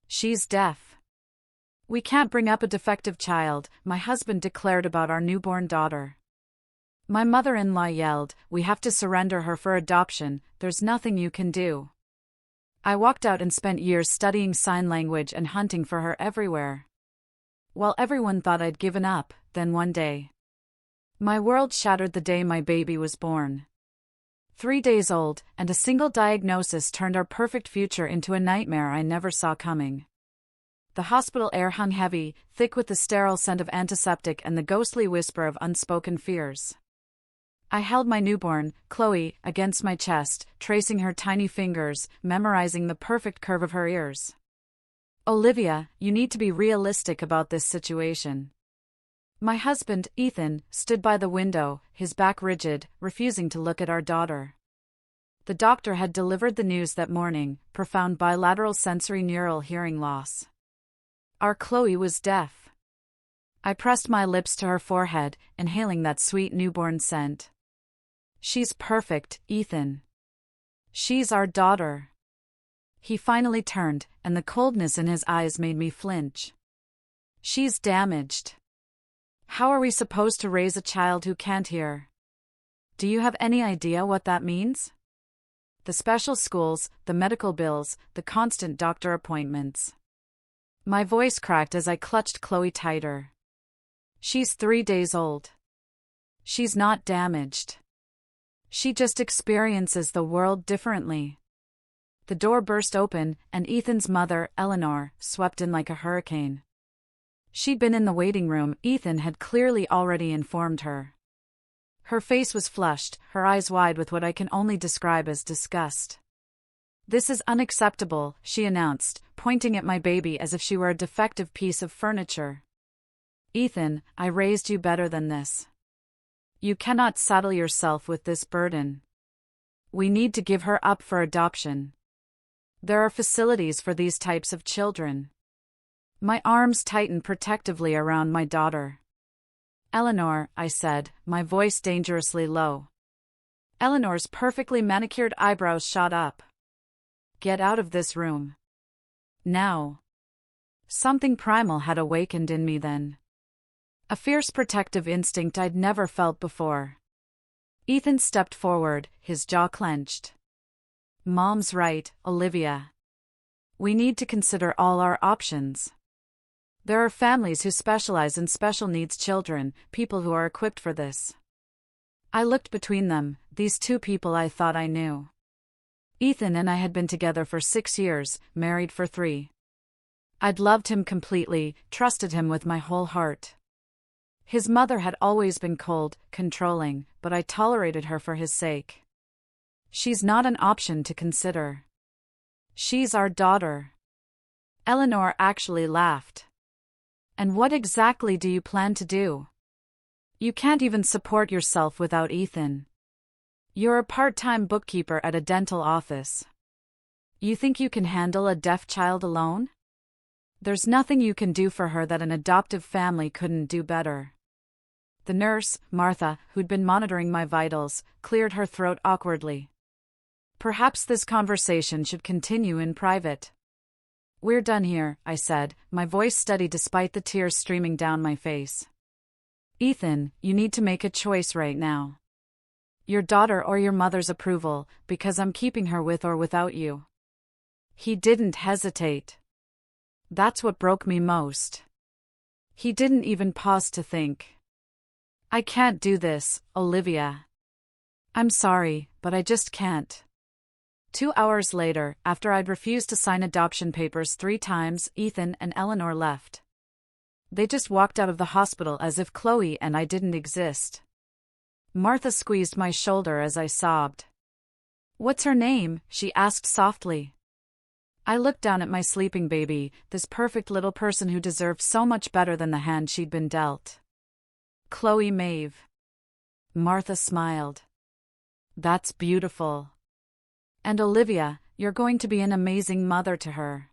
She's deaf. We can't bring up a defective child, my husband declared about our newborn daughter. My mother-in-law yelled, "We have to surrender her for adoption, there's nothing you can do." I walked out and spent years studying sign language and hunting for her everywhere. While everyone thought I'd given up, then one day, my world shattered the day my baby was born. 3 days old, and a single diagnosis turned our perfect future into a nightmare I never saw coming. The hospital air hung heavy, thick with the sterile scent of antiseptic and the ghostly whisper of unspoken fears. I held my newborn, Chloe, against my chest, tracing her tiny fingers, memorizing the perfect curve of her ears. "Olivia, you need to be realistic about this situation." My husband, Ethan, stood by the window, his back rigid, refusing to look at our daughter. The doctor had delivered the news that morning: profound bilateral sensory neural hearing loss. Our Chloe was deaf. I pressed my lips to her forehead, inhaling that sweet newborn scent. "She's perfect, Ethan. She's our daughter." He finally turned, and the coldness in his eyes made me flinch. "She's damaged. How are we supposed to raise a child who can't hear? Do you have any idea what that means? The special schools, the medical bills, the constant doctor appointments." My voice cracked as I clutched Chloe tighter. "She's 3 days old. She's not damaged. She just experiences the world differently." The door burst open, and Ethan's mother, Eleanor, swept in like a hurricane. She'd been in the waiting room, Ethan had clearly already informed her. Her face was flushed, her eyes wide with what I can only describe as disgust. "This is unacceptable," she announced, pointing at my baby as if she were a defective piece of furniture. "Ethan, I raised you better than this. You cannot saddle yourself with this burden. We need to give her up for adoption. There are facilities for these types of children." My arms tightened protectively around my daughter. "Eleanor," I said, my voice dangerously low. Eleanor's perfectly manicured eyebrows shot up. "Get out of this room. Now." Something primal had awakened in me then. A fierce protective instinct I'd never felt before. Ethan stepped forward, his jaw clenched. "Mom's right, Olivia. We need to consider all our options. There are families who specialize in special needs children, people who are equipped for this." I looked between them, these two people I thought I knew. Ethan and I had been together for 6 years, married for 3. I'd loved him completely, trusted him with my whole heart. His mother had always been cold, controlling, but I tolerated her for his sake. "She's not an option to consider. She's our daughter." Eleanor actually laughed. "And what exactly do you plan to do? You can't even support yourself without Ethan. You're a part-time bookkeeper at a dental office. You think you can handle a deaf child alone? There's nothing you can do for her that an adoptive family couldn't do better." The nurse, Martha, who'd been monitoring my vitals, cleared her throat awkwardly. "Perhaps this conversation should continue in private." "We're done here," I said, my voice steady despite the tears streaming down my face. "Ethan, you need to make a choice right now. Your daughter or your mother's approval, because I'm keeping her with or without you." He didn't hesitate. That's what broke me most. He didn't even pause to think. "I can't do this, Olivia. I'm sorry, but I just can't." 2 hours later, after I'd refused to sign adoption papers 3 times, Ethan and Eleanor left. They just walked out of the hospital as if Chloe and I didn't exist. Martha squeezed my shoulder as I sobbed. "What's her name?" she asked softly. I looked down at my sleeping baby, this perfect little person who deserved so much better than the hand she'd been dealt. "Chloe Maeve." Martha smiled. "That's beautiful. And Olivia, you're going to be an amazing mother to her."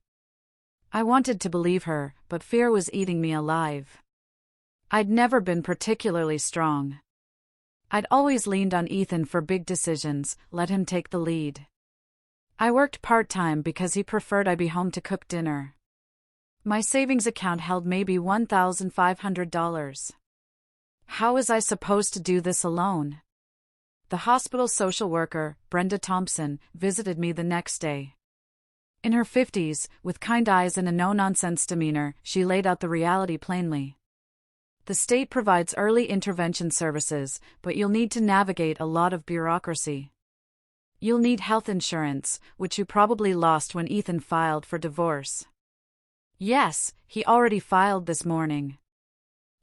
I wanted to believe her, but fear was eating me alive. I'd never been particularly strong. I'd always leaned on Ethan for big decisions, let him take the lead. I worked part-time because he preferred I be home to cook dinner. My savings account held maybe $1,500. How was I supposed to do this alone? The hospital social worker, Brenda Thompson, visited me the next day. In her 50s, with kind eyes and a no-nonsense demeanor, she laid out the reality plainly. The state provides early intervention services, but you'll need to navigate a lot of bureaucracy. You'll need health insurance, which you probably lost when Ethan filed for divorce. Yes, he already filed this morning.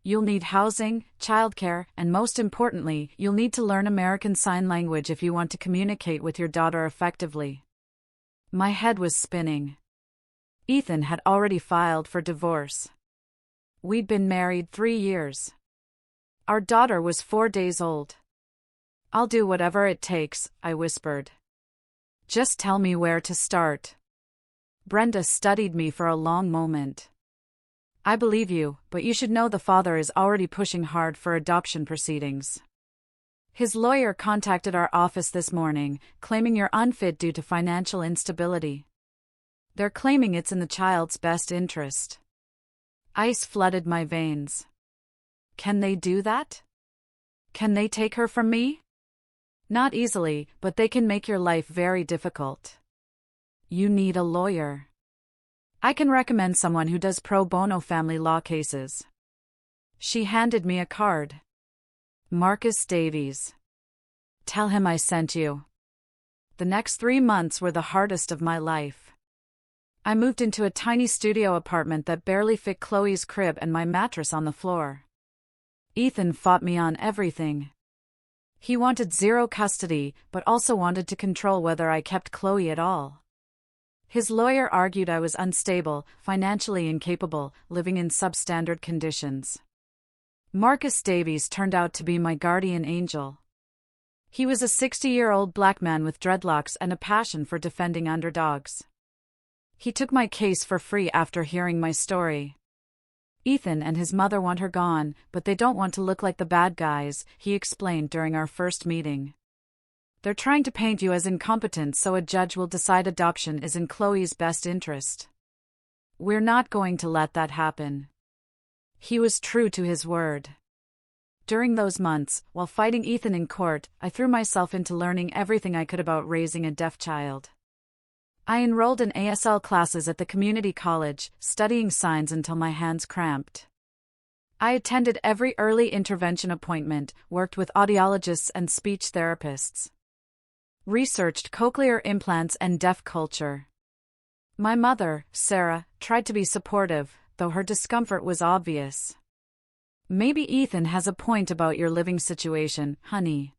You'll need housing, childcare, and most importantly, you'll need to learn American Sign Language if you want to communicate with your daughter effectively. My head was spinning. Ethan had already filed for divorce. We'd been married 3 years. Our daughter was 4 days old. I'll do whatever it takes, I whispered. Just tell me where to start. Brenda studied me for a long moment. I believe you, but you should know the father is already pushing hard for adoption proceedings. His lawyer contacted our office this morning, claiming you're unfit due to financial instability. They're claiming it's in the child's best interest. Ice flooded my veins. Can they do that? Can they take her from me? Not easily, but they can make your life very difficult. You need a lawyer. I can recommend someone who does pro bono family law cases. She handed me a card. Marcus Davies. Tell him I sent you. The next 3 months were the hardest of my life. I moved into a tiny studio apartment that barely fit Chloe's crib and my mattress on the floor. Ethan fought me on everything. He wanted zero custody, but also wanted to control whether I kept Chloe at all. His lawyer argued I was unstable, financially incapable, living in substandard conditions. Marcus Davies turned out to be my guardian angel. He was a 60-year-old black man with dreadlocks and a passion for defending underdogs. He took my case for free after hearing my story. Ethan and his mother want her gone, but they don't want to look like the bad guys, he explained during our first meeting. They're trying to paint you as incompetent so a judge will decide adoption is in Chloe's best interest. We're not going to let that happen. He was true to his word. During those months, while fighting Ethan in court, I threw myself into learning everything I could about raising a deaf child. I enrolled in ASL classes at the community college, studying signs until my hands cramped. I attended every early intervention appointment, worked with audiologists and speech therapists. Researched cochlear implants and deaf culture. My mother, Sarah, tried to be supportive, though her discomfort was obvious. Maybe Ethan has a point about your living situation, honey.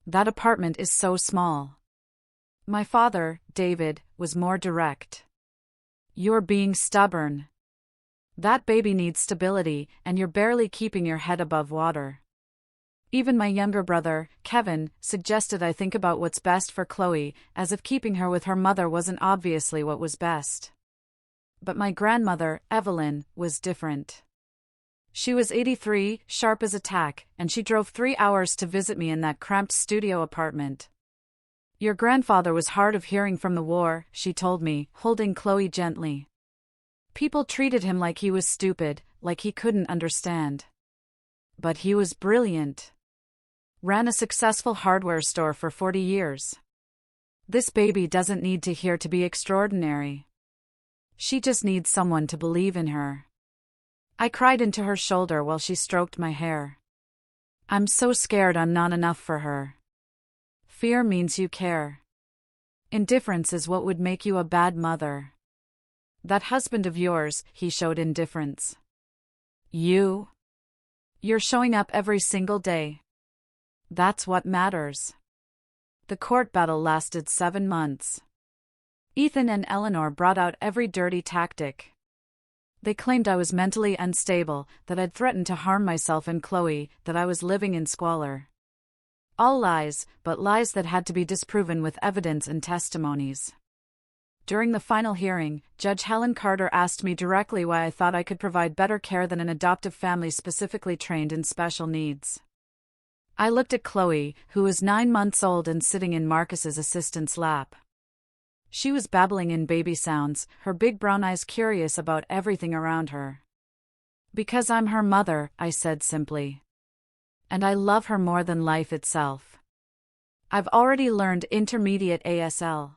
That apartment is so small. My father, David, was more direct. You're being stubborn. That baby needs stability, and you're barely keeping your head above water. Even my younger brother, Kevin, suggested I think about what's best for Chloe, as if keeping her with her mother wasn't obviously what was best. But my grandmother, Evelyn, was different. She was 83, sharp as a tack, and she drove 3 hours to visit me in that cramped studio apartment. Your grandfather was hard of hearing from the war, she told me, holding Chloe gently. People treated him like he was stupid, like he couldn't understand. But he was brilliant. Ran a successful hardware store for 40 years. This baby doesn't need to hear to be extraordinary. She just needs someone to believe in her. I cried into her shoulder while she stroked my hair. I'm so scared I'm not enough for her. Fear means you care. Indifference is what would make you a bad mother. That husband of yours, he showed indifference. You're showing up every single day. That's what matters. The court battle lasted 7 months. Ethan and Eleanor brought out every dirty tactic. They claimed I was mentally unstable, that I'd threatened to harm myself and Chloe, that I was living in squalor. All lies, but lies that had to be disproven with evidence and testimonies. During the final hearing, Judge Helen Carter asked me directly why I thought I could provide better care than an adoptive family specifically trained in special needs. I looked at Chloe, who was 9 months old and sitting in Marcus's assistant's lap. She was babbling in baby sounds, her big brown eyes curious about everything around her. Because I'm her mother, I said simply. And I love her more than life itself. I've already learned intermediate ASL.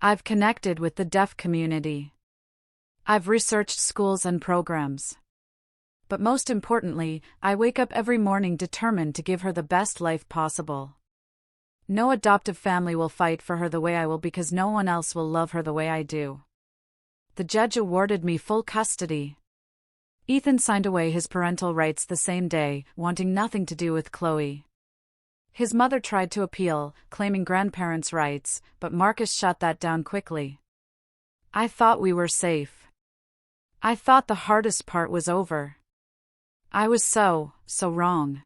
I've connected with the deaf community. I've researched schools and programs. But most importantly, I wake up every morning determined to give her the best life possible. No adoptive family will fight for her the way I will because no one else will love her the way I do. The judge awarded me full custody. Ethan signed away his parental rights the same day, wanting nothing to do with Chloe. His mother tried to appeal, claiming grandparents' rights, but Marcus shut that down quickly. I thought we were safe. I thought the hardest part was over. I was so wrong.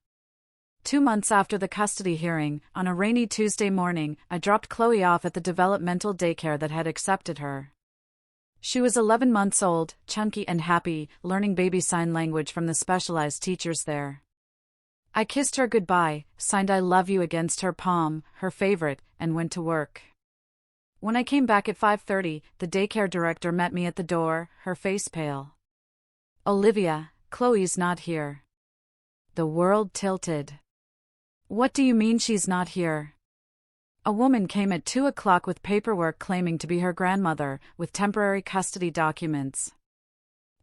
2 months after the custody hearing, on a rainy Tuesday morning, I dropped Chloe off at the developmental daycare that had accepted her. She was 11 months old, chunky and happy, learning baby sign language from the specialized teachers there. I kissed her goodbye, signed I love you against her palm, her favorite, and went to work. When I came back at 5:30, the daycare director met me at the door, her face pale. Olivia, Chloe's not here. The world tilted. What do you mean she's not here? A woman came at 2 o'clock with paperwork claiming to be her grandmother, with temporary custody documents.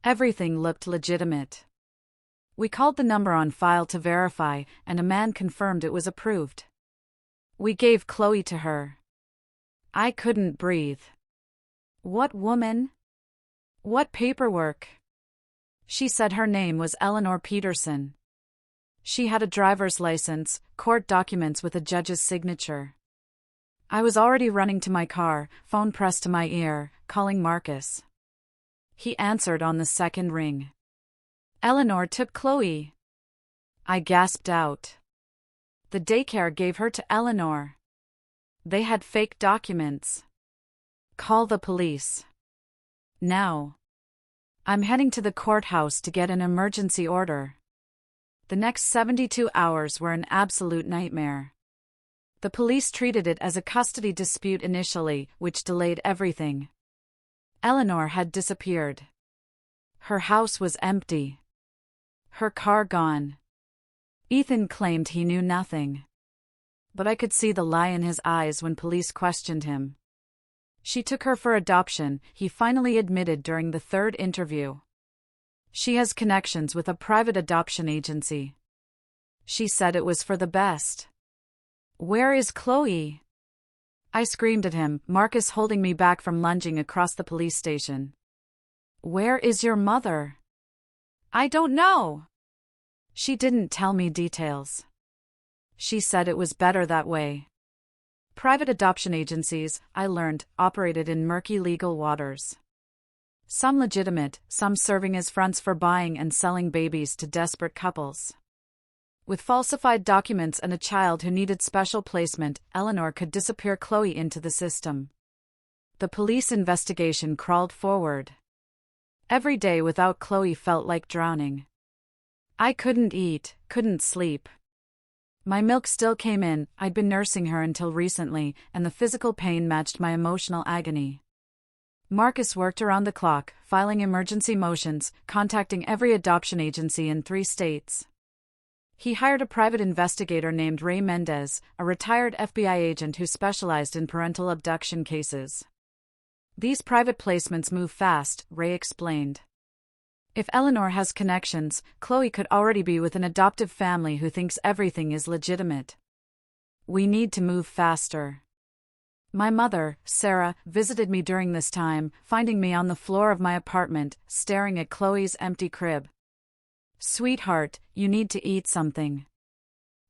Everything looked legitimate. We called the number on file to verify, and a man confirmed it was approved. We gave Chloe to her. I couldn't breathe. What woman? What paperwork? She said her name was Eleanor Peterson. She had a driver's license, court documents with a judge's signature. I was already running to my car, phone pressed to my ear, calling Marcus. He answered on the second ring. Eleanor took Chloe. I gasped out. The daycare gave her to Eleanor. They had fake documents. Call the police. Now. I'm heading to the courthouse to get an emergency order. The next 72 hours were an absolute nightmare. The police treated it as a custody dispute initially, which delayed everything. Eleanor had disappeared. Her house was empty. Her car gone. Ethan claimed he knew nothing. But I could see the lie in his eyes when police questioned him. She took her for adoption, he finally admitted during the third interview. She has connections with a private adoption agency. She said it was for the best. Where is Chloe? I screamed at him, Marcus holding me back from lunging across the police station. Where is your mother? I don't know. She didn't tell me details. She said it was better that way. Private adoption agencies, I learned, operated in murky legal waters. Some legitimate, some serving as fronts for buying and selling babies to desperate couples. With falsified documents and a child who needed special placement, Eleanor could disappear Chloe into the system. The police investigation crawled forward. Every day without Chloe felt like drowning. I couldn't eat, couldn't sleep. My milk still came in, I'd been nursing her until recently, and the physical pain matched my emotional agony. Marcus worked around the clock, filing emergency motions, contacting every adoption agency in 3 states. He hired a private investigator named Ray Mendez, a retired FBI agent who specialized in parental abduction cases. These private placements move fast, Ray explained. If Eleanor has connections, Chloe could already be with an adoptive family who thinks everything is legitimate. We need to move faster. My mother, Sarah, visited me during this time, finding me on the floor of my apartment, staring at Chloe's empty crib. Sweetheart, you need to eat something.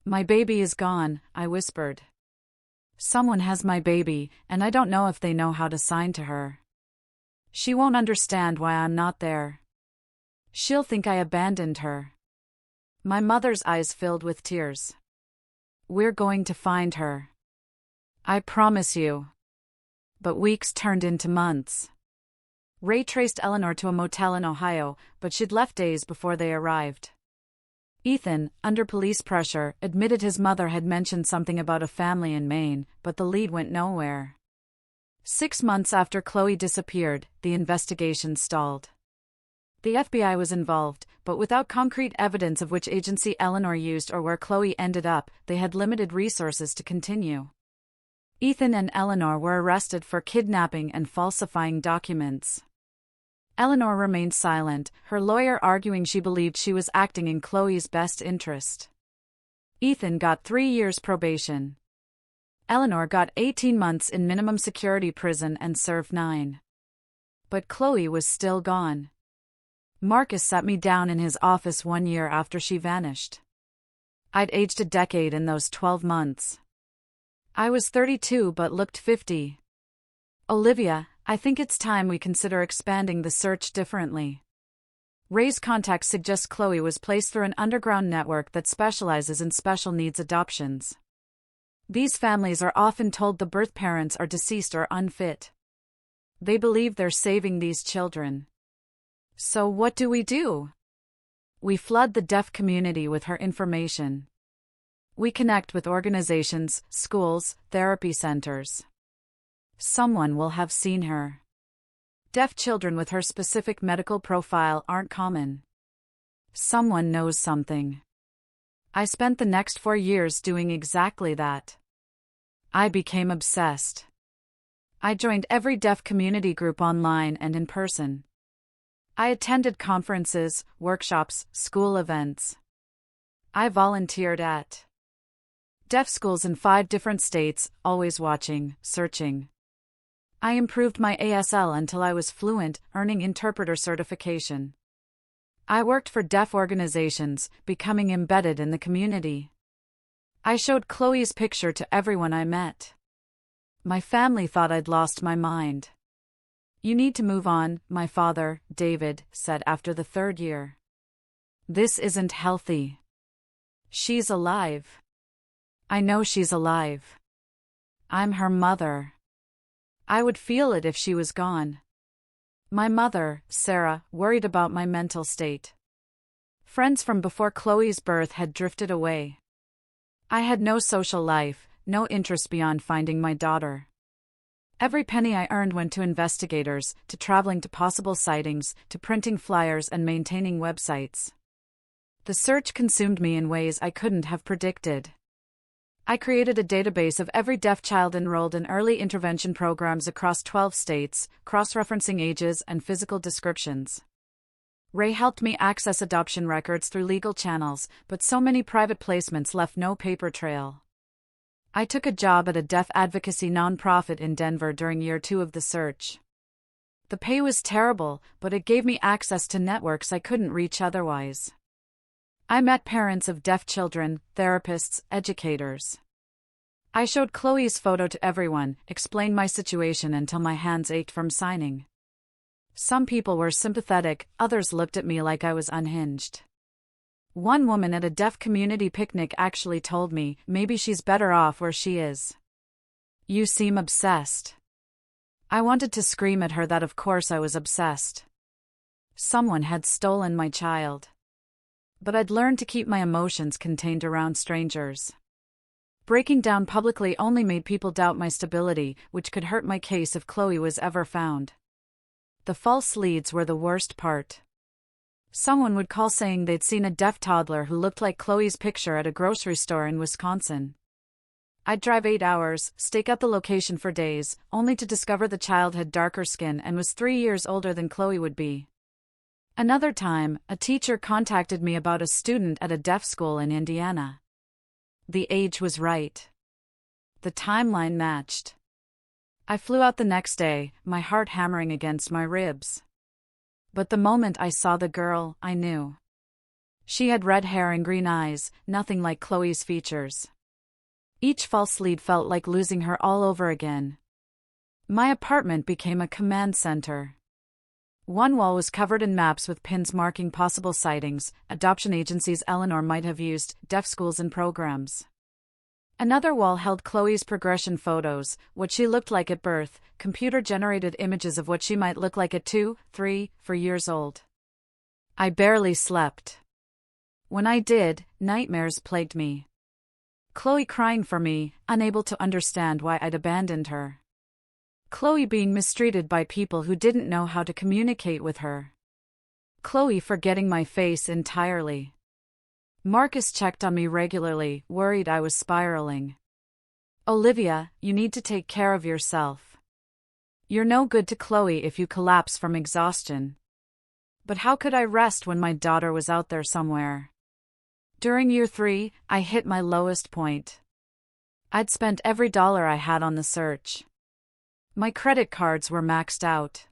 My baby is gone, I whispered. Someone has my baby, and I don't know if they know how to sign to her. She won't understand why I'm not there. She'll think I abandoned her. My mother's eyes filled with tears. We're going to find her. I promise you. But weeks turned into months. Ray traced Eleanor to a motel in Ohio, but she'd left days before they arrived. Ethan, under police pressure, admitted his mother had mentioned something about a family in Maine, but the lead went nowhere. 6 months after Chloe disappeared, the investigation stalled. The FBI was involved, but without concrete evidence of which agency Eleanor used or where Chloe ended up, they had limited resources to continue. Ethan and Eleanor were arrested for kidnapping and falsifying documents. Eleanor remained silent, her lawyer arguing she believed she was acting in Chloe's best interest. Ethan got 3 years probation. Eleanor got 18 months in minimum security prison and served 9. But Chloe was still gone. Marcus sat me down in his office 1 year after she vanished. I'd aged a decade in those 12 months. I was 32 but looked 50. Olivia, I think it's time we consider expanding the search differently. Ray's contacts suggest Chloe was placed through an underground network that specializes in special needs adoptions. These families are often told the birth parents are deceased or unfit. They believe they're saving these children. So what do? We flood the deaf community with her information. We connect with organizations, schools, therapy centers. Someone will have seen her. Deaf children with her specific medical profile aren't common. Someone knows something. I spent the next 4 years doing exactly that. I became obsessed. I joined every deaf community group online and in person. I attended conferences, workshops, school events. I volunteered at deaf schools in 5 different states, always watching, searching. I improved my ASL until I was fluent, earning interpreter certification. I worked for deaf organizations, becoming embedded in the community. I showed Chloe's picture to everyone I met. My family thought I'd lost my mind. You need to move on, my father, David, said after the 3rd year. This isn't healthy. She's alive. I know she's alive. I'm her mother. I would feel it if she was gone. My mother, Sarah, worried about my mental state. Friends from before Chloe's birth had drifted away. I had no social life, no interest beyond finding my daughter. Every penny I earned went to investigators, to traveling to possible sightings, to printing flyers and maintaining websites. The search consumed me in ways I couldn't have predicted. I created a database of every deaf child enrolled in early intervention programs across 12 states, cross-referencing ages and physical descriptions. Ray helped me access adoption records through legal channels, but so many private placements left no paper trail. I took a job at a deaf advocacy nonprofit in Denver during year 2 of the search. The pay was terrible, but it gave me access to networks I couldn't reach otherwise. I met parents of deaf children, therapists, educators. I showed Chloe's photo to everyone, explained my situation until my hands ached from signing. Some people were sympathetic, others looked at me like I was unhinged. One woman at a deaf community picnic actually told me, maybe she's better off where she is. You seem obsessed. I wanted to scream at her that of course I was obsessed. Someone had stolen my child. But I'd learned to keep my emotions contained around strangers. Breaking down publicly only made people doubt my stability, which could hurt my case if Chloe was ever found. The false leads were the worst part. Someone would call saying they'd seen a deaf toddler who looked like Chloe's picture at a grocery store in Wisconsin. I'd drive 8 hours, stake out the location for days, only to discover the child had darker skin and was 3 years older than Chloe would be. Another time, a teacher contacted me about a student at a deaf school in Indiana. The age was right. The timeline matched. I flew out the next day, my heart hammering against my ribs. But the moment I saw the girl, I knew. She had red hair and green eyes, nothing like Chloe's features. Each false lead felt like losing her all over again. My apartment became a command center. One wall was covered in maps with pins marking possible sightings, adoption agencies Eleanor might have used, deaf schools and programs. Another wall held Chloe's progression photos, what she looked like at birth, computer-generated images of what she might look like at 2, 3, 4 years old. I barely slept. When I did, nightmares plagued me. Chloe crying for me, unable to understand why I'd abandoned her. Chloe being mistreated by people who didn't know how to communicate with her. Chloe forgetting my face entirely. Marcus checked on me regularly, worried I was spiraling. Olivia, you need to take care of yourself. You're no good to Chloe if you collapse from exhaustion. But how could I rest when my daughter was out there somewhere? During year 3, I hit my lowest point. I'd spent every dollar I had on the search. My credit cards were maxed out.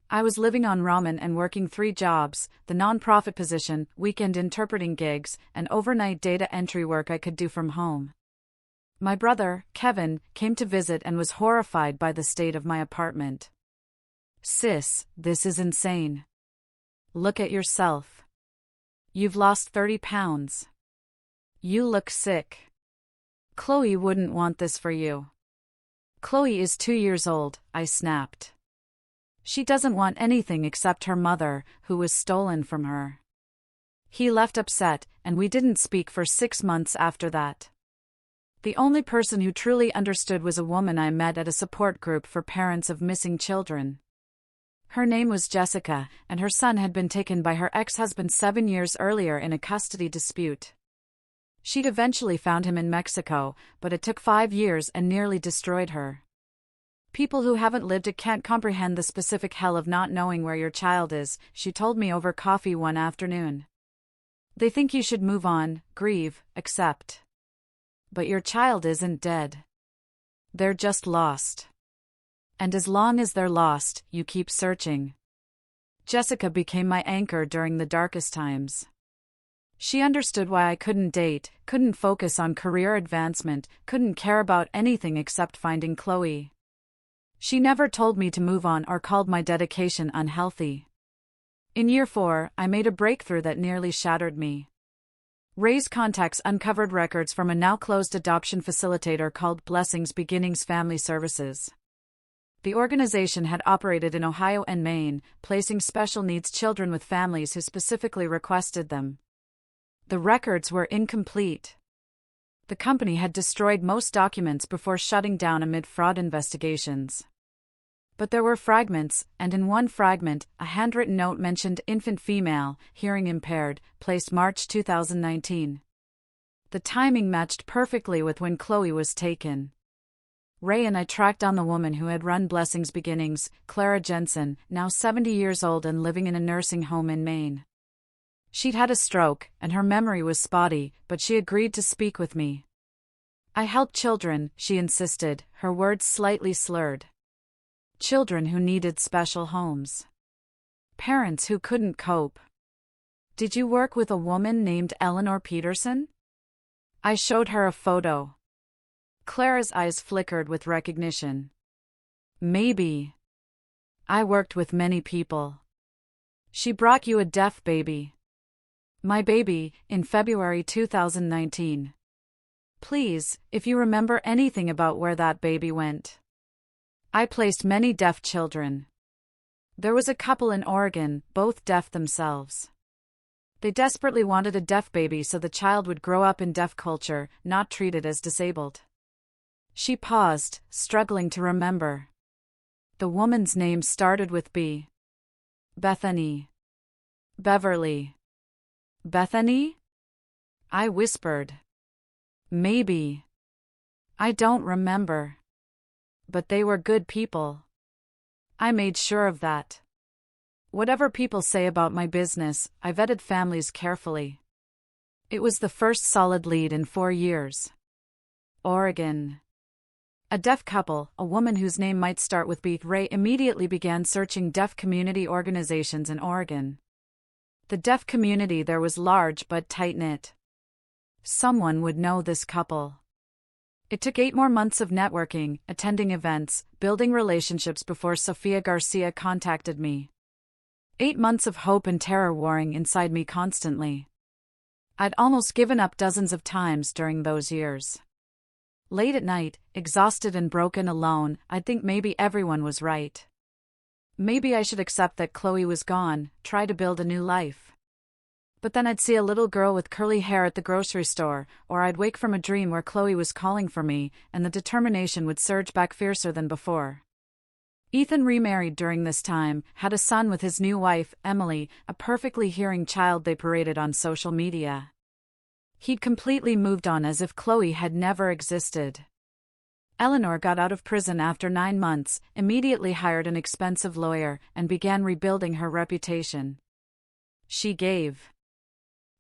I was living on ramen and working 3 jobs, the non-profit position, weekend interpreting gigs, and overnight data entry work I could do from home. My brother, Kevin, came to visit and was horrified by the state of my apartment. Sis, this is insane. Look at yourself. You've lost 30 pounds. You look sick. Chloe wouldn't want this for you. Chloe is 2 years old, I snapped. She doesn't want anything except her mother, who was stolen from her. He left upset, and we didn't speak for 6 months after that. The only person who truly understood was a woman I met at a support group for parents of missing children. Her name was Jessica, and her son had been taken by her ex-husband 7 years earlier in a custody dispute. She'd eventually found him in Mexico, but it took 5 years and nearly destroyed her. People who haven't lived it can't comprehend the specific hell of not knowing where your child is, she told me over coffee one afternoon. They think you should move on, grieve, accept. But your child isn't dead. They're just lost. And as long as they're lost, you keep searching. Jessica became my anchor during the darkest times. She understood why I couldn't date, couldn't focus on career advancement, couldn't care about anything except finding Chloe. She never told me to move on or called my dedication unhealthy. In year 4, I made a breakthrough that nearly shattered me. Ray's contacts uncovered records from a now-closed adoption facilitator called Blessings Beginnings Family Services. The organization had operated in Ohio and Maine, placing special needs children with families who specifically requested them. The records were incomplete. The company had destroyed most documents before shutting down amid fraud investigations. But there were fragments, and in one fragment, a handwritten note mentioned infant female, hearing impaired, placed March 2019. The timing matched perfectly with when Chloe was taken. Ray and I tracked down the woman who had run Blessings Beginnings, Clara Jensen, now 70 years old and living in a nursing home in Maine. She'd had a stroke, and her memory was spotty, but she agreed to speak with me. I help children, she insisted, her words slightly slurred. Children who needed special homes. Parents who couldn't cope. Did you work with a woman named Eleanor Peterson? I showed her a photo. Clara's eyes flickered with recognition. Maybe. I worked with many people. She brought you a deaf baby. My baby, in February 2019. Please, if you remember anything about where that baby went. I placed many deaf children. There was a couple in Oregon, both deaf themselves. They desperately wanted a deaf baby so the child would grow up in deaf culture, not treated as disabled. She paused, struggling to remember. The woman's name started with B. Bethany. Beverly. Bethany? I whispered. Maybe. I don't remember. But they were good people. I made sure of that. Whatever people say about my business, I vetted families carefully. It was the first solid lead in 4 years. Oregon. A deaf couple, a woman whose name might start with B. Ray immediately began searching deaf community organizations in Oregon. The deaf community there was large but tight-knit. Someone would know this couple. It took 8 more months of networking, attending events, building relationships before Sofia Garcia contacted me. 8 months of hope and terror warring inside me constantly. I'd almost given up dozens of times during those years. Late at night, exhausted and broken alone, I'd think maybe everyone was right. Maybe I should accept that Chloe was gone, try to build a new life. But then I'd see a little girl with curly hair at the grocery store, or I'd wake from a dream where Chloe was calling for me, and the determination would surge back fiercer than before. Ethan remarried during this time, had a son with his new wife, Emily, a perfectly hearing child they paraded on social media. He'd completely moved on as if Chloe had never existed. Eleanor got out of prison after 9 months, immediately hired an expensive lawyer, and began rebuilding her reputation. She gave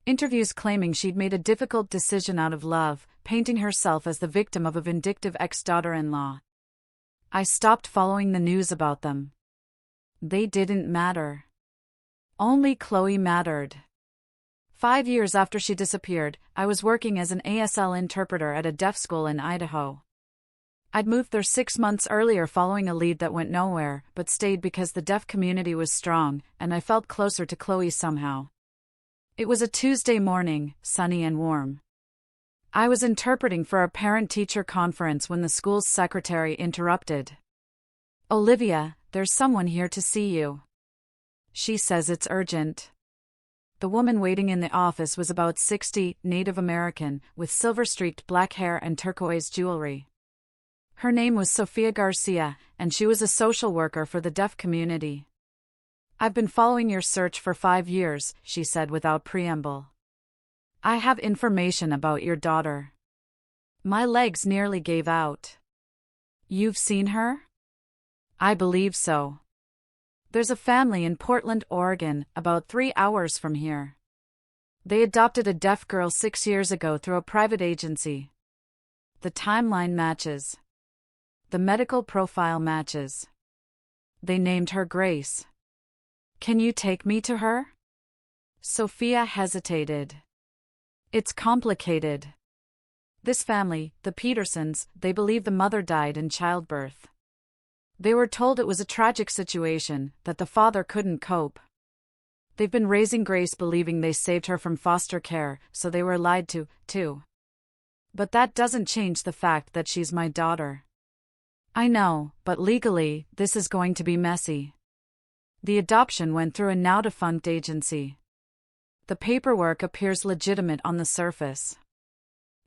interviews claiming she'd made a difficult decision out of love, painting herself as the victim of a vindictive ex-daughter-in-law. I stopped following the news about them. They didn't matter. Only Chloe mattered. 5 years after she disappeared, I was working as an ASL interpreter at a deaf school in Idaho. I'd moved there 6 months earlier following a lead that went nowhere, but stayed because the deaf community was strong, and I felt closer to Chloe somehow. It was a Tuesday morning, sunny and warm. I was interpreting for a parent-teacher conference when the school's secretary interrupted. "Olivia, there's someone here to see you. She says it's urgent." The woman waiting in the office was about 60, Native American, with silver-streaked black hair and turquoise jewelry. Her name was Sofia Garcia, and she was a social worker for the deaf community. "I've been following your search for 5 years," she said without preamble. "I have information about your daughter." My legs nearly gave out. "You've seen her?" "I believe so. There's a family in Portland, Oregon, about 3 hours from here. They adopted a deaf girl 6 years ago through a private agency. The timeline matches. The medical profile matches. They named her Grace. Can you take me to her?" Sophia hesitated. "It's complicated. This family, the Petersons, they believe the mother died in childbirth. They were told it was a tragic situation, that the father couldn't cope. They've been raising Grace believing they saved her from foster care, so they were lied to, too. But that doesn't change the fact that she's my daughter." "I know, but legally, this is going to be messy. The adoption went through a now-defunct agency. The paperwork appears legitimate on the surface.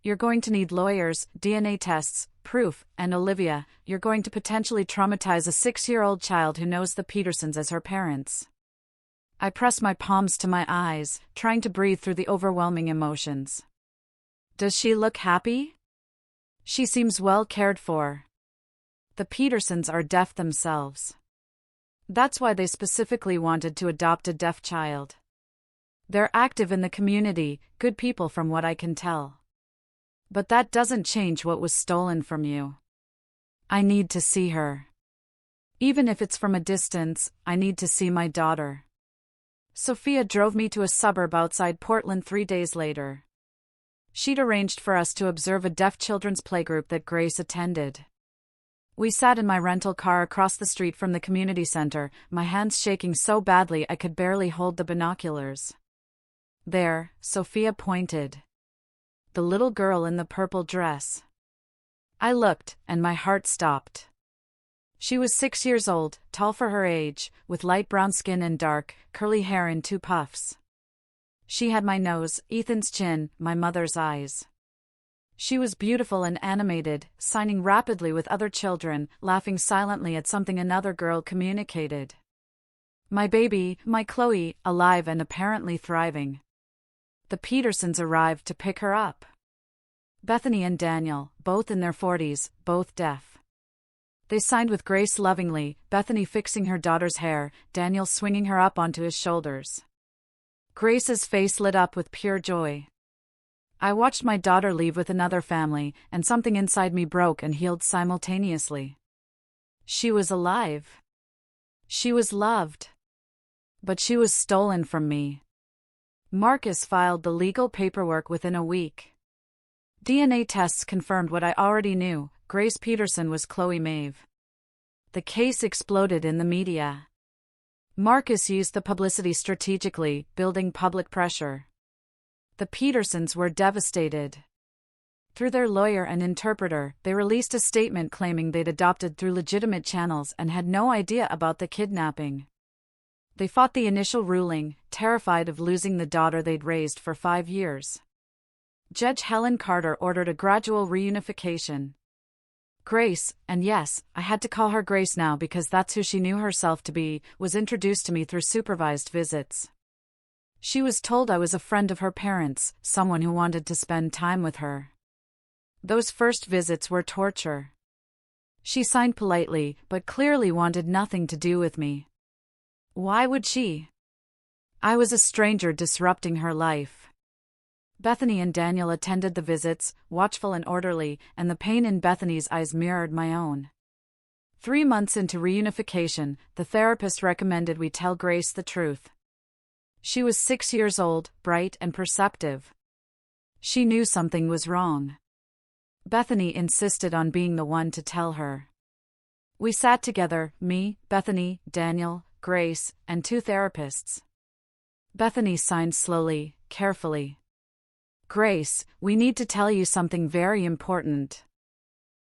You're going to need lawyers, DNA tests, proof, and Olivia, you're going to potentially traumatize a 6-year-old child who knows the Petersons as her parents." I pressed my palms to my eyes, trying to breathe through the overwhelming emotions. "Does she look happy?" "She seems well cared for. The Petersons are deaf themselves. That's why they specifically wanted to adopt a deaf child. They're active in the community, good people from what I can tell. But that doesn't change what was stolen from you. I need to see her. Even if it's from a distance, I need to see my daughter." Sophia drove me to a suburb outside Portland 3 days later. She'd arranged for us to observe a deaf children's playgroup that Grace attended. We sat in my rental car across the street from the community center, my hands shaking so badly I could barely hold the binoculars. "There," Sophia pointed. "The little girl in the purple dress." I looked, and my heart stopped. She was 6 years old, tall for her age, with light brown skin and dark, curly hair in 2 puffs. She had my nose, Ethan's chin, my mother's eyes. She was beautiful and animated, signing rapidly with other children, laughing silently at something another girl communicated. My baby, my Chloe, alive and apparently thriving. The Petersons arrived to pick her up. Bethany and Daniel, both in their 40s, both deaf. They signed with Grace lovingly, Bethany fixing her daughter's hair, Daniel swinging her up onto his shoulders. Grace's face lit up with pure joy. I watched my daughter leave with another family, and something inside me broke and healed simultaneously. She was alive. She was loved. But she was stolen from me. Marcus filed the legal paperwork within a week. DNA tests confirmed what I already knew: Grace Peterson was Chloe Maeve. The case exploded in the media. Marcus used the publicity strategically, building public pressure. The Petersons were devastated. Through their lawyer and interpreter, they released a statement claiming they'd adopted through legitimate channels and had no idea about the kidnapping. They fought the initial ruling, terrified of losing the daughter they'd raised for 5 years. Judge Helen Carter ordered a gradual reunification. Grace, and yes, I had to call her Grace now because that's who she knew herself to be, was introduced to me through supervised visits. She was told I was a friend of her parents, someone who wanted to spend time with her. Those first visits were torture. She signed politely, but clearly wanted nothing to do with me. Why would she? I was a stranger disrupting her life. Bethany and Daniel attended the visits, watchful and orderly, and the pain in Bethany's eyes mirrored my own. 3 months into reunification, the therapist recommended we tell Grace the truth. She was 6 years old, bright and perceptive. She knew something was wrong. Bethany insisted on being the one to tell her. We sat together, me, Bethany, Daniel, Grace, and 2 therapists. Bethany signed slowly, carefully. Grace, we need to tell you something very important.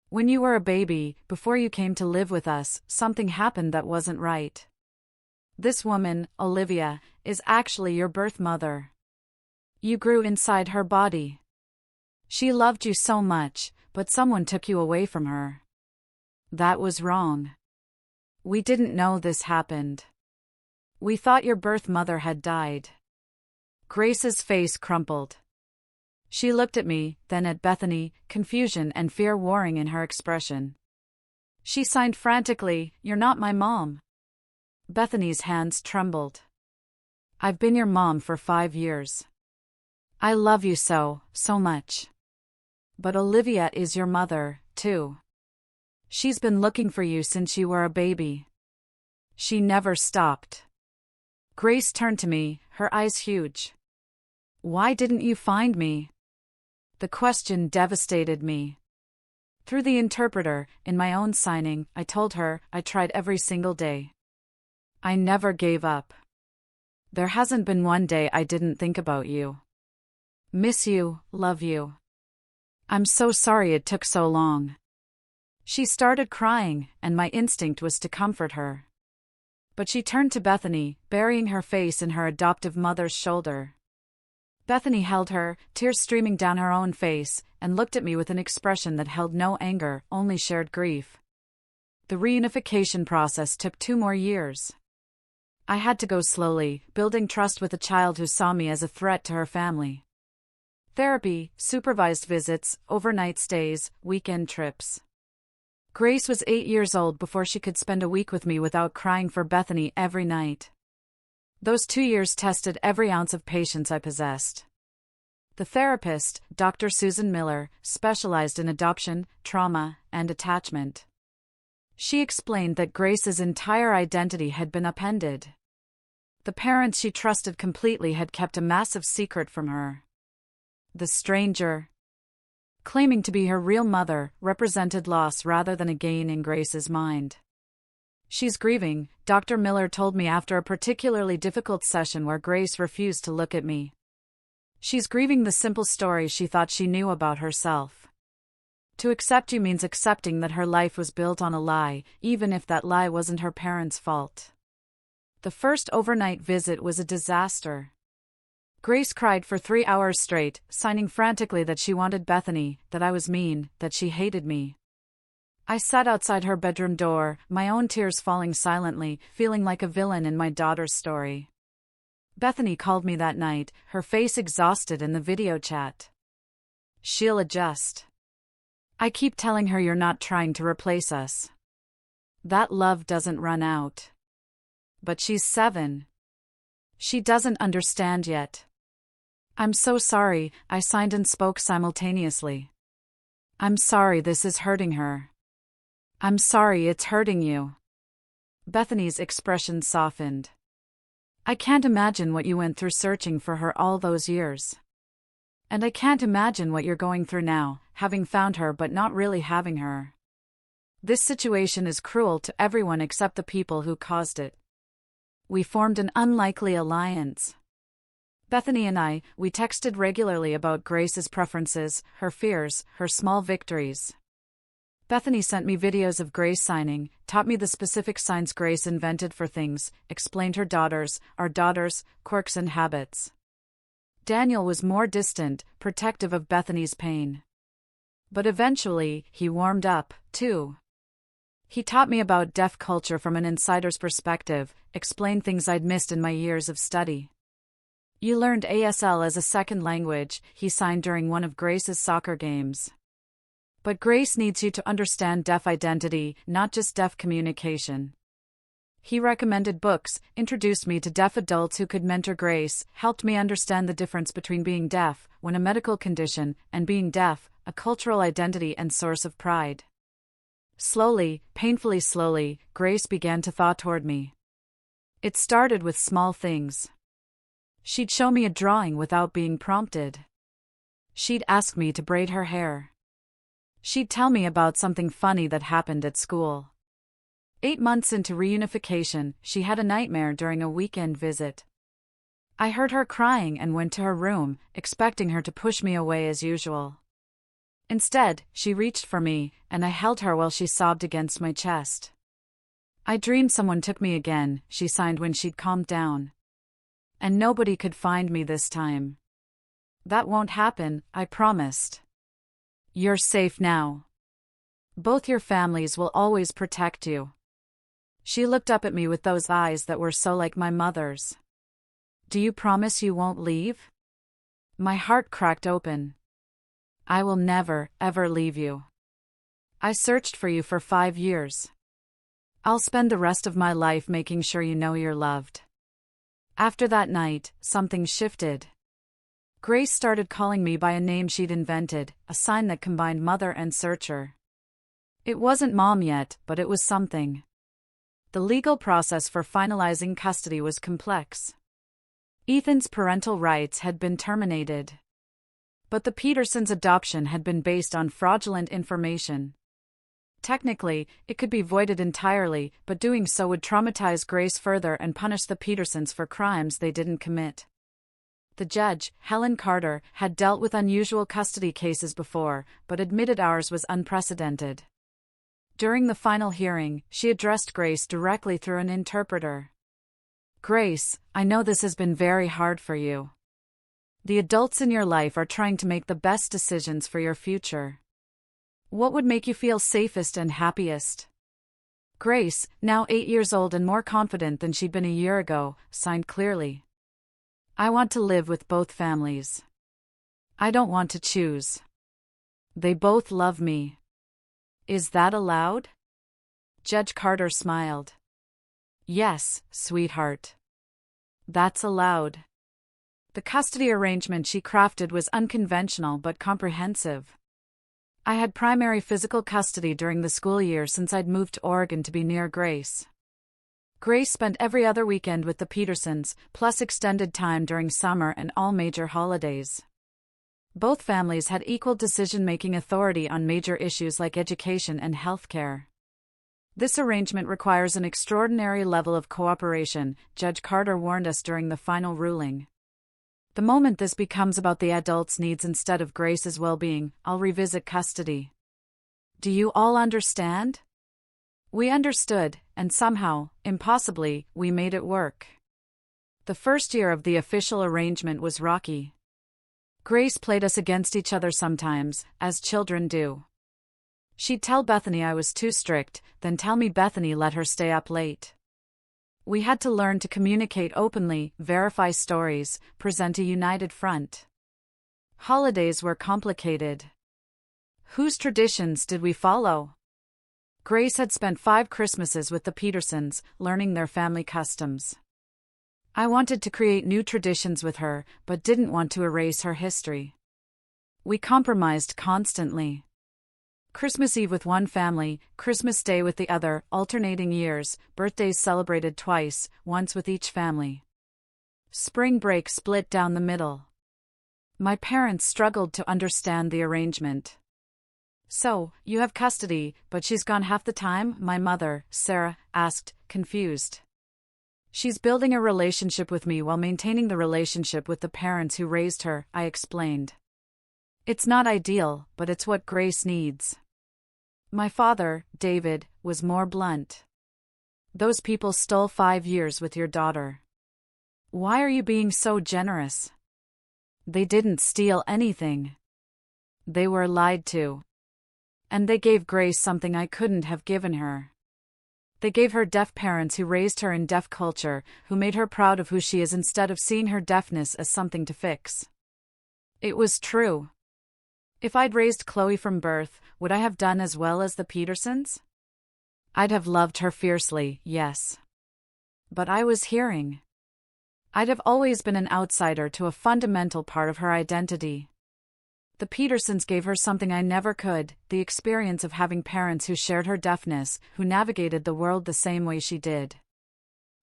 When you were a baby, before you came to live with us, something happened that wasn't right. This woman, Olivia, is actually your birth mother. You grew inside her body. She loved you so much, but someone took you away from her. That was wrong. We didn't know this happened. We thought your birth mother had died. Grace's face crumpled. She looked at me, then at Bethany, confusion and fear warring in her expression. She signed frantically, "You're not my mom." Bethany's hands trembled. "I've been your mom for 5 years. I love you so much. But Olivia is your mother, too. She's been looking for you since you were a baby. She never stopped." Grace turned to me, her eyes huge. "Why didn't you find me?" The question devastated me. Through the interpreter, in my own signing, I told her I tried every single day. I never gave up. There hasn't been one day I didn't think about you. Miss you, love you. I'm so sorry it took so long. She started crying, and my instinct was to comfort her. But she turned to Bethany, burying her face in her adoptive mother's shoulder. Bethany held her, tears streaming down her own face, and looked at me with an expression that held no anger, only shared grief. The reunification process took 2 more years. I had to go slowly, building trust with a child who saw me as a threat to her family. Therapy, supervised visits, overnight stays, weekend trips. Grace was 8 years old before she could spend a week with me without crying for Bethany every night. Those 2 years tested every ounce of patience I possessed. The therapist, Dr. Susan Miller, specialized in adoption, trauma, and attachment. She explained that Grace's entire identity had been upended. The parents she trusted completely had kept a massive secret from her. The stranger, claiming to be her real mother, represented loss rather than a gain in Grace's mind. "She's grieving," Dr. Miller told me after a particularly difficult session where Grace refused to look at me. "She's grieving the simple story she thought she knew about herself. To accept you means accepting that her life was built on a lie, even if that lie wasn't her parents' fault." The first overnight visit was a disaster. Grace cried for 3 hours straight, signing frantically that she wanted Bethany, that I was mean, that she hated me. I sat outside her bedroom door, my own tears falling silently, feeling like a villain in my daughter's story. Bethany called me that night, her face exhausted in the video chat. "She'll adjust. I keep telling her you're not trying to replace us. That love doesn't run out. But she's 7. She doesn't understand yet. I'm so sorry," I signed and spoke simultaneously. "I'm sorry this is hurting her. I'm sorry it's hurting you." Bethany's expression softened. "I can't imagine what you went through searching for her all those years. And I can't imagine what you're going through now, having found her but not really having her. This situation is cruel to everyone except the people who caused it." We formed an unlikely alliance. Bethany and we texted regularly about Grace's preferences, her fears, her small victories. Bethany sent me videos of Grace signing, taught me the specific signs Grace invented for things, explained our daughters' quirks and habits. Daniel was more distant, protective of Bethany's pain. But eventually, he warmed up, too. He taught me about deaf culture from an insider's perspective, explained things I'd missed in my years of study. You learned ASL as a second language, he signed during one of Grace's soccer games. But Grace needs you to understand deaf identity, not just deaf communication. He recommended books, introduced me to deaf adults who could mentor Grace, helped me understand the difference between being deaf, when a medical condition, and being deaf, a cultural identity and source of pride. Slowly, painfully slowly, Grace began to thaw toward me. It started with small things. She'd show me a drawing without being prompted. She'd ask me to braid her hair. She'd tell me about something funny that happened at school. 8 months into reunification, she had a nightmare during a weekend visit. I heard her crying and went to her room, expecting her to push me away as usual. Instead, she reached for me, and I held her while she sobbed against my chest. I dreamed someone took me again, she signed when she'd calmed down. And nobody could find me this time. That won't happen, I promised. You're safe now. Both your families will always protect you. She looked up at me with those eyes that were so like my mother's. Do you promise you won't leave? My heart cracked open. I will never, ever leave you. I searched for you for 5 years. I'll spend the rest of my life making sure you know you're loved. After that night, something shifted. Grace started calling me by a name she'd invented, a sign that combined mother and searcher. It wasn't mom yet, but it was something. The legal process for finalizing custody was complex. Ethan's parental rights had been terminated. But the Petersons' adoption had been based on fraudulent information. Technically, it could be voided entirely, but doing so would traumatize Grace further and punish the Petersons for crimes they didn't commit. The judge, Helen Carter, had dealt with unusual custody cases before, but admitted ours was unprecedented. During the final hearing, she addressed Grace directly through an interpreter. Grace, I know this has been very hard for you. The adults in your life are trying to make the best decisions for your future. What would make you feel safest and happiest? Grace, now 8 years old and more confident than she'd been a year ago, signed clearly. I want to live with both families. I don't want to choose. They both love me. Is that allowed? Judge Carter smiled. Yes, sweetheart. That's allowed. The custody arrangement she crafted was unconventional but comprehensive. I had primary physical custody during the school year since I'd moved to Oregon to be near Grace. Grace spent every other weekend with the Petersons, plus extended time during summer and all major holidays. Both families had equal decision-making authority on major issues like education and healthcare. This arrangement requires an extraordinary level of cooperation, Judge Carter warned us during the final ruling. The moment this becomes about the adult's needs instead of Grace's well-being, I'll revisit custody. Do you all understand? We understood, and somehow, impossibly, we made it work. The first year of the official arrangement was rocky. Grace played us against each other sometimes, as children do. She'd tell Bethany I was too strict, then tell me Bethany let her stay up late. We had to learn to communicate openly, verify stories, present a united front. Holidays were complicated. Whose traditions did we follow? Grace had spent 5 Christmases with the Petersons, learning their family customs. I wanted to create new traditions with her, but didn't want to erase her history. We compromised constantly. Christmas Eve with one family, Christmas Day with the other, alternating years, birthdays celebrated twice, once with each family. Spring break split down the middle. My parents struggled to understand the arrangement. So, you have custody, but she's gone half the time? My mother, Sarah, asked, confused. She's building a relationship with me while maintaining the relationship with the parents who raised her, I explained. It's not ideal, but it's what Grace needs. My father, David, was more blunt. Those people stole 5 years with your daughter. Why are you being so generous? They didn't steal anything. They were lied to. And they gave Grace something I couldn't have given her. They gave her deaf parents who raised her in deaf culture, who made her proud of who she is instead of seeing her deafness as something to fix. It was true. If I'd raised Chloe from birth, would I have done as well as the Petersons? I'd have loved her fiercely, yes. But I was hearing. I'd have always been an outsider to a fundamental part of her identity. The Petersons gave her something I never could, the experience of having parents who shared her deafness, who navigated the world the same way she did.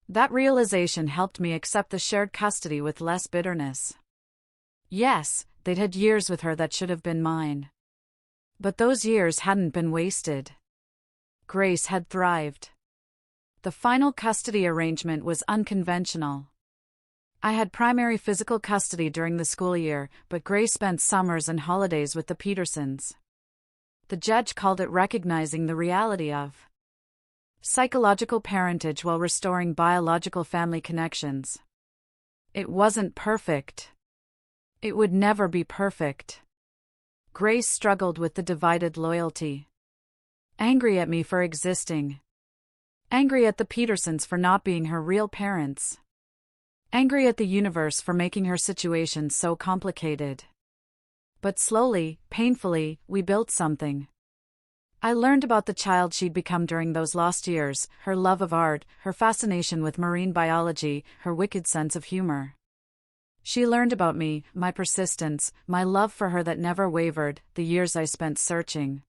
That realization helped me accept the shared custody with less bitterness. Yes, they'd had years with her that should have been mine. But those years hadn't been wasted. Grace had thrived. The final custody arrangement was unconventional. I had primary physical custody during the school year, but Grace spent summers and holidays with the Petersons. The judge called it recognizing the reality of psychological parentage while restoring biological family connections. It wasn't perfect. It would never be perfect. Grace struggled with the divided loyalty. Angry at me for existing. Angry at the Petersons for not being her real parents. Angry at the universe for making her situation so complicated. But slowly, painfully, we built something. I learned about the child she'd become during those lost years, her love of art, her fascination with marine biology, her wicked sense of humor. She learned about me, my persistence, my love for her that never wavered, the years I spent searching.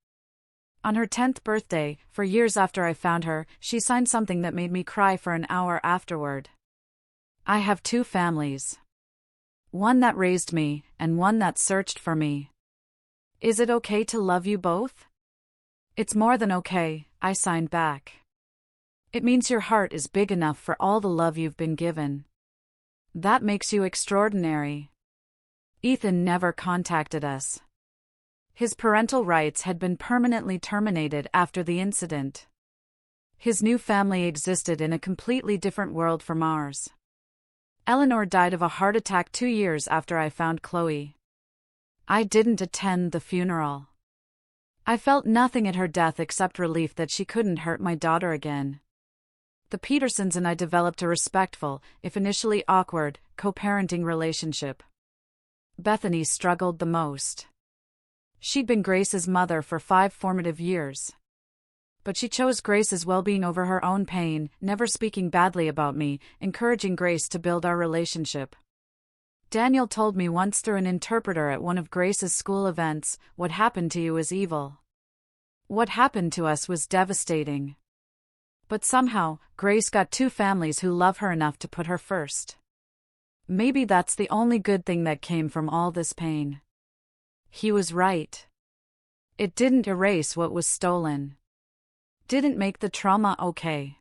On her 10th birthday, for years after I found her, she signed something that made me cry for an hour afterward. I have two families. One that raised me, and one that searched for me. Is it okay to love you both? It's more than okay, I signed back. It means your heart is big enough for all the love you've been given. That makes you extraordinary. Ethan never contacted us. His parental rights had been permanently terminated after the incident. His new family existed in a completely different world from ours. Eleanor died of a heart attack 2 years after I found Chloe. I didn't attend the funeral. I felt nothing at her death except relief that she couldn't hurt my daughter again. The Petersons and I developed a respectful, if initially awkward, co-parenting relationship. Bethany struggled the most. She'd been Grace's mother for 5 formative years. But she chose Grace's well-being over her own pain, never speaking badly about me, encouraging Grace to build our relationship. Daniel told me once through an interpreter at one of Grace's school events, "What happened to you is evil. What happened to us was devastating." But somehow, Grace got 2 families who love her enough to put her first. Maybe that's the only good thing that came from all this pain. He was right. It didn't erase what was stolen. Didn't make the trauma okay.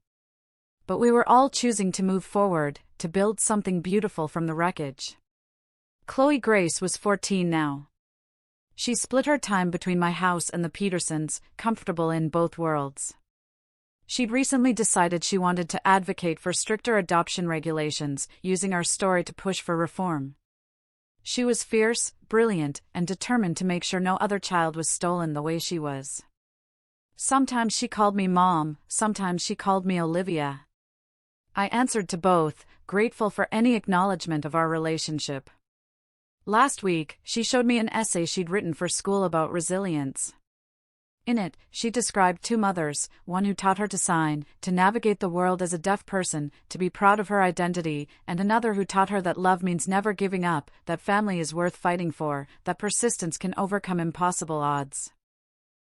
But we were all choosing to move forward, to build something beautiful from the wreckage. Chloe Grace was 14 now. She split her time between my house and the Petersons, comfortable in both worlds. She'd recently decided she wanted to advocate for stricter adoption regulations, using our story to push for reform. She was fierce, brilliant, and determined to make sure no other child was stolen the way she was. Sometimes she called me Mom, sometimes she called me Olivia. I answered to both, grateful for any acknowledgement of our relationship. Last week, she showed me an essay she'd written for school about resilience. In it, she described 2 mothers, one who taught her to sign, to navigate the world as a deaf person, to be proud of her identity, and another who taught her that love means never giving up, that family is worth fighting for, that persistence can overcome impossible odds.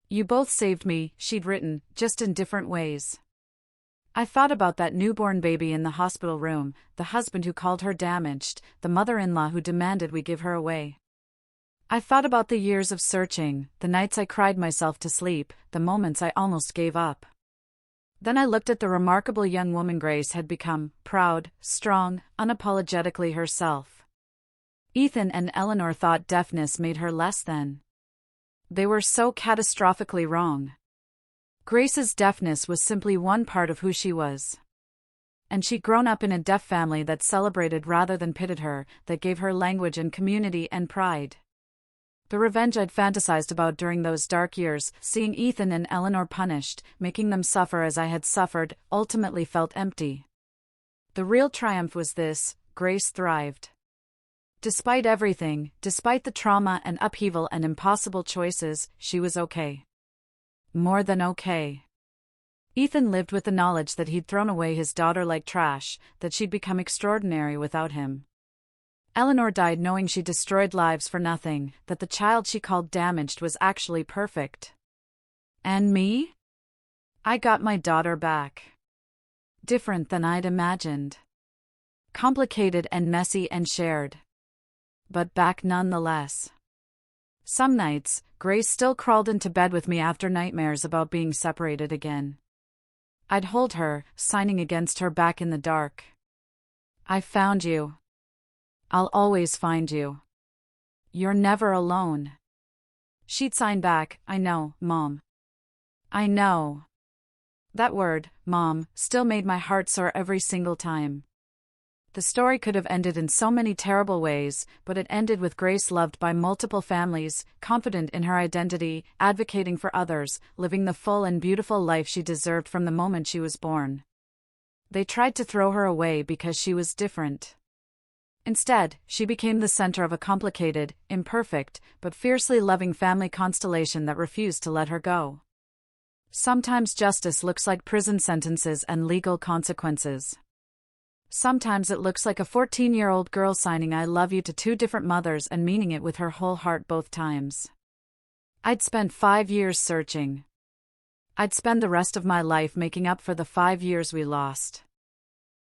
"You both saved me," she'd written, just in different ways. I thought about that newborn baby in the hospital room, the husband who called her damaged, the mother-in-law who demanded we give her away. I thought about the years of searching, the nights I cried myself to sleep, the moments I almost gave up. Then I looked at the remarkable young woman Grace had become, proud, strong, unapologetically herself. Ethan and Eleanor thought deafness made her less than. They were so catastrophically wrong. Grace's deafness was simply one part of who she was. And she'd grown up in a deaf family that celebrated rather than pitted her, that gave her language and community and pride. The revenge I'd fantasized about during those dark years, seeing Ethan and Eleanor punished, making them suffer as I had suffered, ultimately felt empty. The real triumph was this: Grace thrived. Despite everything, despite the trauma and upheaval and impossible choices, she was okay. More than okay. Ethan lived with the knowledge that he'd thrown away his daughter like trash, that she'd become extraordinary without him. Eleanor died knowing she destroyed lives for nothing, that the child she called damaged was actually perfect. And me? I got my daughter back. Different than I'd imagined. Complicated and messy and shared. But back nonetheless. Some nights, Grace still crawled into bed with me after nightmares about being separated again. I'd hold her, signing against her back in the dark. I found you. I'll always find you. You're never alone. She'd sign back, I know, Mom. I know. That word, Mom, still made my heart sore every single time. The story could have ended in so many terrible ways, but it ended with Grace loved by multiple families, confident in her identity, advocating for others, living the full and beautiful life she deserved from the moment she was born. They tried to throw her away because she was different. Instead, she became the center of a complicated, imperfect, but fiercely loving family constellation that refused to let her go. Sometimes justice looks like prison sentences and legal consequences. Sometimes it looks like a 14-year-old girl signing I love you to two different mothers and meaning it with her whole heart both times. I'd spent 5 years searching. I'd spend the rest of my life making up for the 5 years we lost.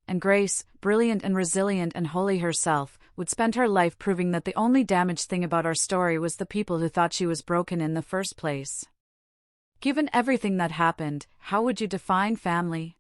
And Grace, brilliant and resilient and holy herself, would spend her life proving that the only damaged thing about our story was the people who thought she was broken in the first place. Given everything that happened, how would you define family?